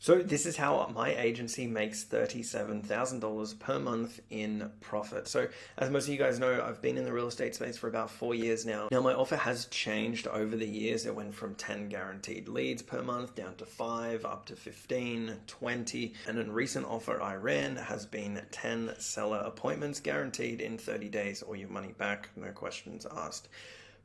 So this is how my agency makes $37,000 per month in profit. So as most of you guys know, I've been in the real estate space for about 4 years now. Now my offer has changed over the years. It went from 10 guaranteed leads per month down to 5, up to 15, 20. And a recent offer I ran has been 10 seller appointments guaranteed in 30 days or your money back, no questions asked.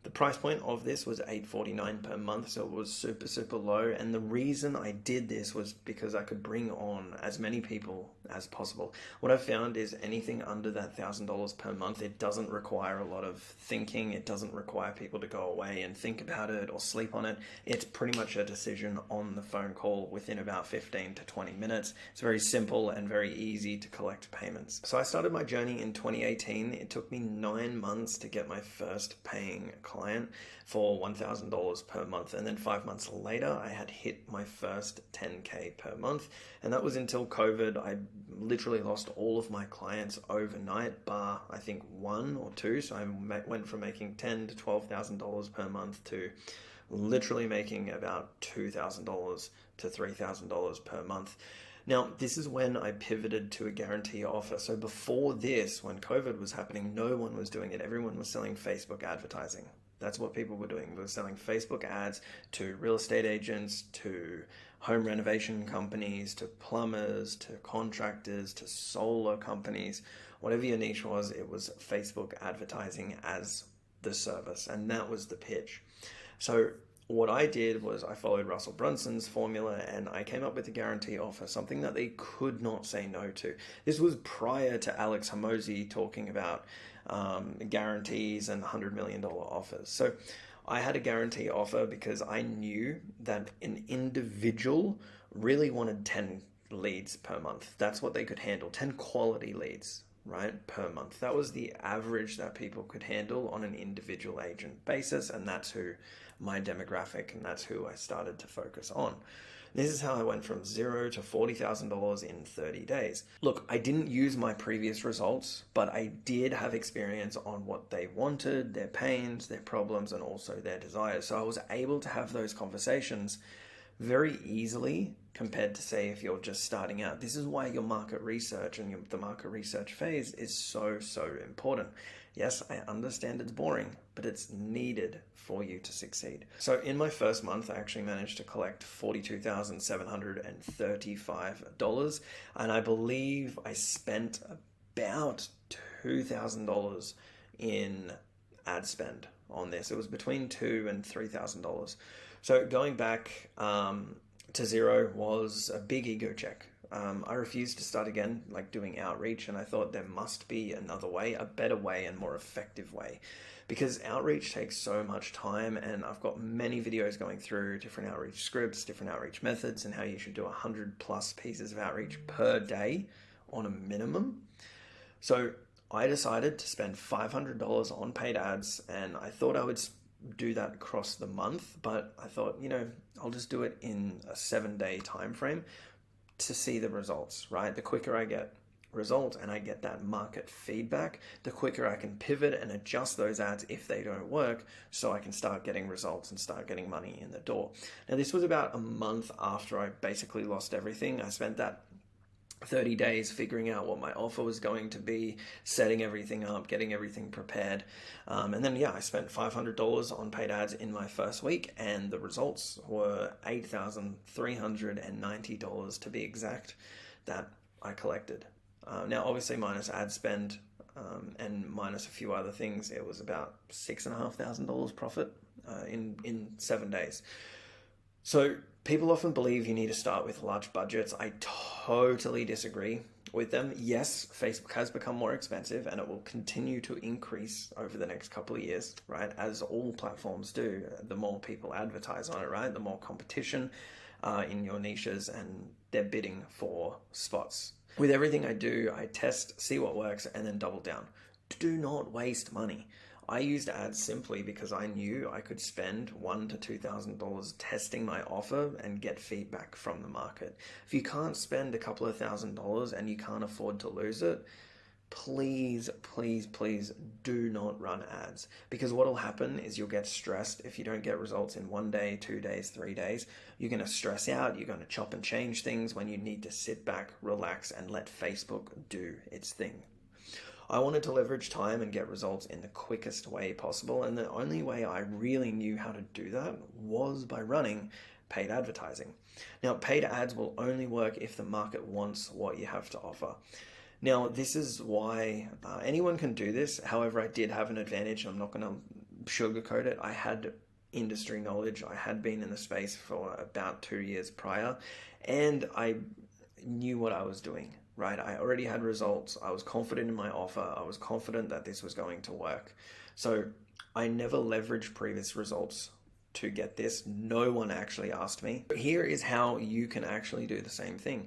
The price point of this was $849 per month, so it was super low. And the reason I did this was because I could bring on as many people as possible. What I've found is anything under that $1,000 per month, it doesn't require a lot of thinking. It doesn't require people to go away and think about it or sleep on it. It's pretty much a decision on the phone call within about 15 to 20 minutes. It's very simple and very easy to collect payments. So I started my journey in 2018. It took me 9 months to get my first paying client for $1,000 per month, and then 5 months later I had hit my first 10K per month, and that was until COVID. I literally lost all of my clients overnight, bar I think one or two. So I went from making $10,000 to $12,000 per month to literally making about $2,000 to $3,000 per month. Now, this is when I pivoted to a guarantee offer. So before this, when COVID was happening, no one was doing it. Everyone was selling Facebook advertising. That's what people were doing. They were selling Facebook ads to real estate agents, to home renovation companies, to plumbers, to contractors, to solar companies. Whatever your niche was, it was Facebook advertising as the service. And that was the pitch. So what I did was I followed Russell Brunson's formula and I came up with a guarantee offer, something that they could not say no to. This was prior to Alex Hormozi talking about guarantees and $100 million offers. So I had a guarantee offer because I knew that an individual really wanted 10 leads per month. That's what they could handle, 10 quality leads, right, per month. That was the average that people could handle on an individual agent basis, and that's who my demographic, and that's who I started to focus on. This is how I went from $0 to $40,000 in 30 days. Look, I didn't use my previous results, but I did have experience on what they wanted, their pains, their problems, and also their desires. So I was able to have those conversations very easily compared to, say, if you're just starting out. This is why your market research and the market research phase is so important. Yes, I understand it's boring, but it's needed for you to succeed. So in my first month, I actually managed to collect $42,735, and I believe I spent about $2,000 in ad spend on this. It was between $2,000 and $3,000. So going back to zero was a big ego check. I refused to start again, like doing outreach, and I thought there must be another way, a better way and more effective way, because outreach takes so much time, and I've got many videos going through different outreach scripts, different outreach methods, and how you should do 100+ pieces of outreach per day on a minimum. So I decided to spend $500 on paid ads, and I thought I would do that across the month, but I thought, I'll just do it in a 7-day time frame to see the results, right? The quicker I get results and I get that market feedback, the quicker I can pivot and adjust those ads if they don't work, so I can start getting results and start getting money in the door. Now, this was about a month after I basically lost everything. I spent that 30 days figuring out what my offer was going to be, setting everything up, getting everything prepared. And then, I spent $500 on paid ads in my first week, and the results were $8,390 to be exact that I collected. Now, obviously, minus ad spend and minus a few other things, it was about $6,500 profit in 7 days. So people often believe you need to start with large budgets. I totally disagree with them. Yes, Facebook has become more expensive and it will continue to increase over the next couple of years, right? As all platforms do. The more people advertise on it, right? The more competition in your niches, and they're bidding for spots. With everything I do, I test, see what works, and then double down. Do not waste money. I used ads simply because I knew I could spend $1,000 to $2,000 testing my offer and get feedback from the market. If you can't spend a couple of $1,000s and you can't afford to lose it, please, please, please do not run ads, because what will happen is you'll get stressed if you don't get results in 1 day, 2 days, 3 days. You're going to stress out, you're going to chop and change things when you need to sit back, relax, and let Facebook do its thing. I wanted to leverage time and get results in the quickest way possible, and the only way I really knew how to do that was by running paid advertising. Now, paid ads will only work if the market wants what you have to offer. Now, this is why anyone can do this. However, I did have an advantage. I'm not going to sugarcoat it. I had industry knowledge. I had been in the space for about 2 years prior, and I knew what I was doing. Right, I already had results. I was confident in my offer. I was confident that this was going to work. So I never leveraged previous results to get this. No one actually asked me. Here is how you can actually do the same thing.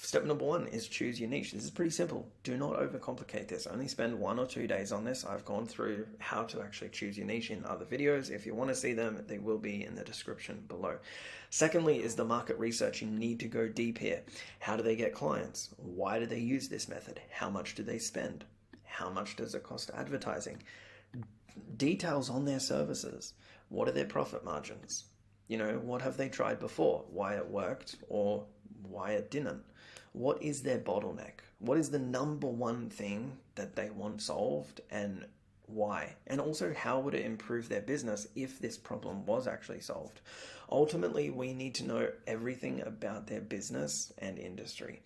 Step number 1 is choose your niche. This is pretty simple. Do not overcomplicate this. Only spend 1 or 2 days on this. I've gone through how to actually choose your niche in other videos. If you want to see them, they will be in the description below. Secondly is the market research. You need to go deep here. How do they get clients? Why do they use this method? How much do they spend? How much does it cost advertising? Details on their services. What are their profit margins? What have they tried before? Why it worked or why it didn't? What is their bottleneck? What is the number one thing that they want solved, and why? And also, how would it improve their business if this problem was actually solved? Ultimately, we need to know everything about their business and industry.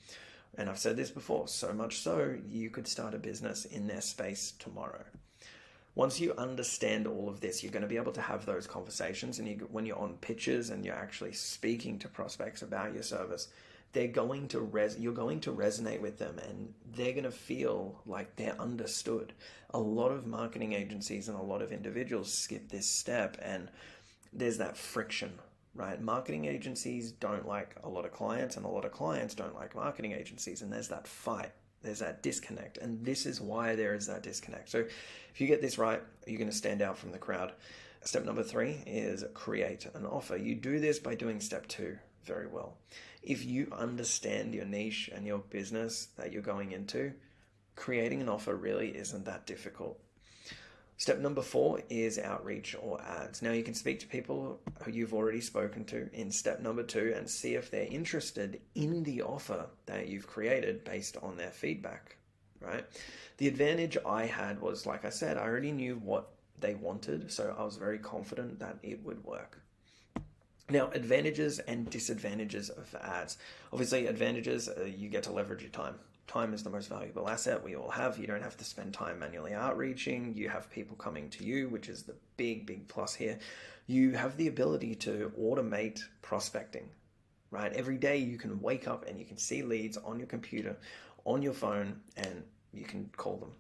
And I've said this before, so much so you could start a business in their space tomorrow. Once you understand all of this, you're going to be able to have those conversations, and when you're on pitches and you're actually speaking to prospects about your service, you're going to resonate with them, and they're going to feel like they're understood. A lot of marketing agencies and a lot of individuals skip this step, and there's that friction, right? Marketing agencies don't like a lot of clients, and a lot of clients don't like marketing agencies, and there's that fight. There's that disconnect, and this is why there is that disconnect. So if you get this right, you're going to stand out from the crowd. Step number 3 is create an offer. You do this by doing step 2 very well. If you understand your niche and your business that you're going into, creating an offer really isn't that difficult. Step number 4 is outreach or ads. Now, you can speak to people who you've already spoken to in step number 2 and see if they're interested in the offer that you've created based on their feedback, right? The advantage I had was, like I said, I already knew what they wanted, so I was very confident that it would work. Now, advantages and disadvantages of ads. Obviously, advantages, you get to leverage your time. Time is the most valuable asset we all have. You don't have to spend time manually outreaching. You have people coming to you, which is the big, big plus here. You have the ability to automate prospecting, right? Every day you can wake up and you can see leads on your computer, on your phone, and you can call them.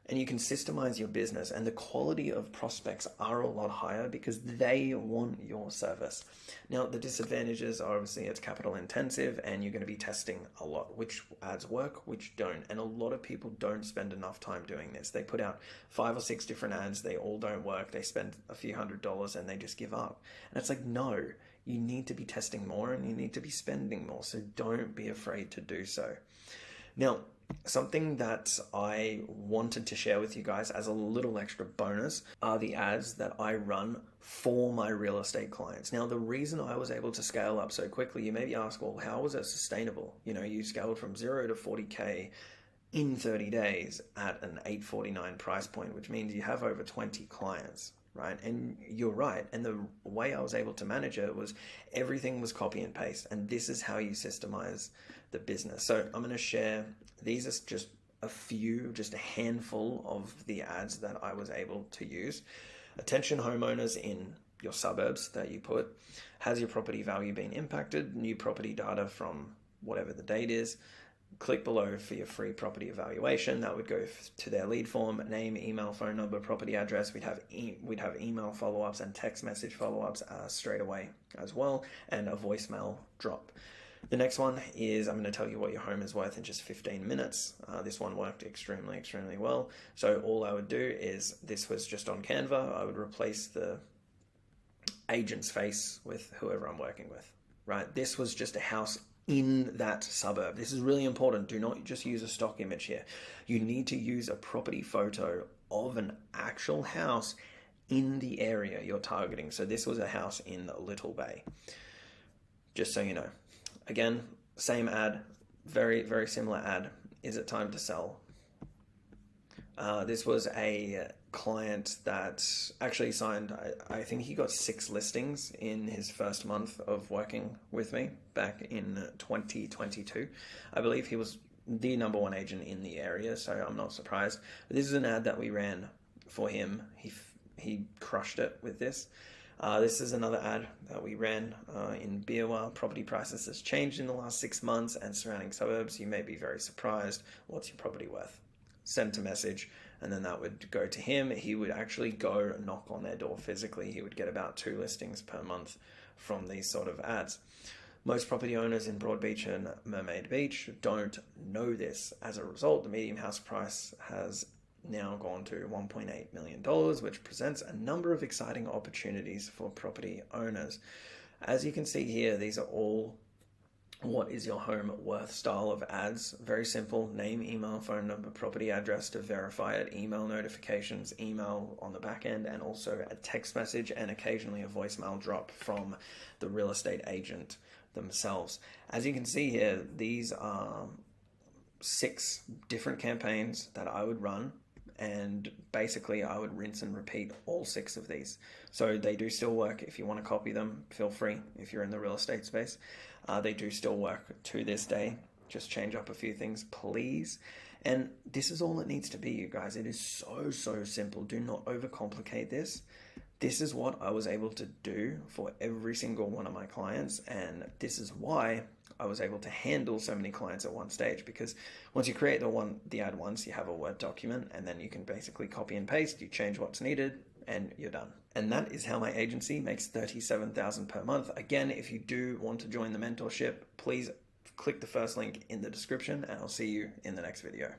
And you can systemize your business, and the quality of prospects are a lot higher because they want your service. Now, the disadvantages are obviously it's capital intensive, and you're going to be testing a lot, which ads work, which don't. And a lot of people don't spend enough time doing this. They put out 5 or 6 different ads. They all don't work. They spend a few $100s and they just give up. And it's like, no, you need to be testing more and you need to be spending more. So don't be afraid to do so. Now, something that I wanted to share with you guys as a little extra bonus are the ads that I run for my real estate clients. Now, the reason I was able to scale up so quickly, you may be asked, well, how was it sustainable? You scaled from 0 to 40K in 30 days at an $849 price point, which means you have over 20 clients, right? And you're right. And the way I was able to manage it was everything was copy and paste. And this is how you systemize the business. So I'm going to share, these are just a handful of the ads that I was able to use. Attention homeowners in your suburbs that you put. Has your property value been impacted? New property data from whatever the date is. Click below for your free property evaluation. That would go to their lead form, name, email, phone number, property address. We'd have email follow-ups and text message follow-ups straight away as well, and a voicemail drop. The next one is I'm going to tell you what your home is worth in just 15 minutes. This one worked extremely, extremely well. So all I would do is, this was just on Canva, I would replace the agent's face with whoever I'm working with, right? This was just a house in that suburb. This is really important. Do not just use a stock image here. You need to use a property photo of an actual house in the area you're targeting. So this was a house in Little Bay, just so you know. Again, same ad, very, very similar ad. Is it time to sell? This was a client that actually signed, I think he got 6 listings in his first month of working with me back in 2022. I believe he was the #1 agent in the area, so I'm not surprised. But this is an ad that we ran for him. He crushed it with this. This is another ad that we ran in Beerwah. Property prices has changed in the last 6 months and surrounding suburbs. You may be very surprised. What's your property worth? Sent a message, and then that would go to him. He would actually go knock on their door physically. He would get about 2 listings per month from these sort of ads. Most property owners in Broadbeach and Mermaid Beach don't know this. As a result, the median house price has now gone to $1.8 million, which presents a number of exciting opportunities for property owners. As you can see here, these are all what is your home worth style of ads. Very simple: name, email, phone number, property address to verify it, email notifications, email on the back end, and also a text message and occasionally a voicemail drop from the real estate agent themselves. As you can see here, these are 6 different campaigns that I would run, and basically I would rinse and repeat all 6 of these. So they do still work. If you want to copy them, feel free. If you're in the real estate space, they do still work to this day. Just change up a few things, please. And this is all it needs to be, you guys. It is so simple. Do not overcomplicate this. This is what I was able to do for every single one of my clients, and this is why I was able to handle so many clients at one stage, because once you create the ad once, you have a Word document, and then you can basically copy and paste, you change what's needed, and you're done. And that is how my agency makes $37,000 per month. Again, if you do want to join the mentorship, please click the first link in the description, and I'll see you in the next video.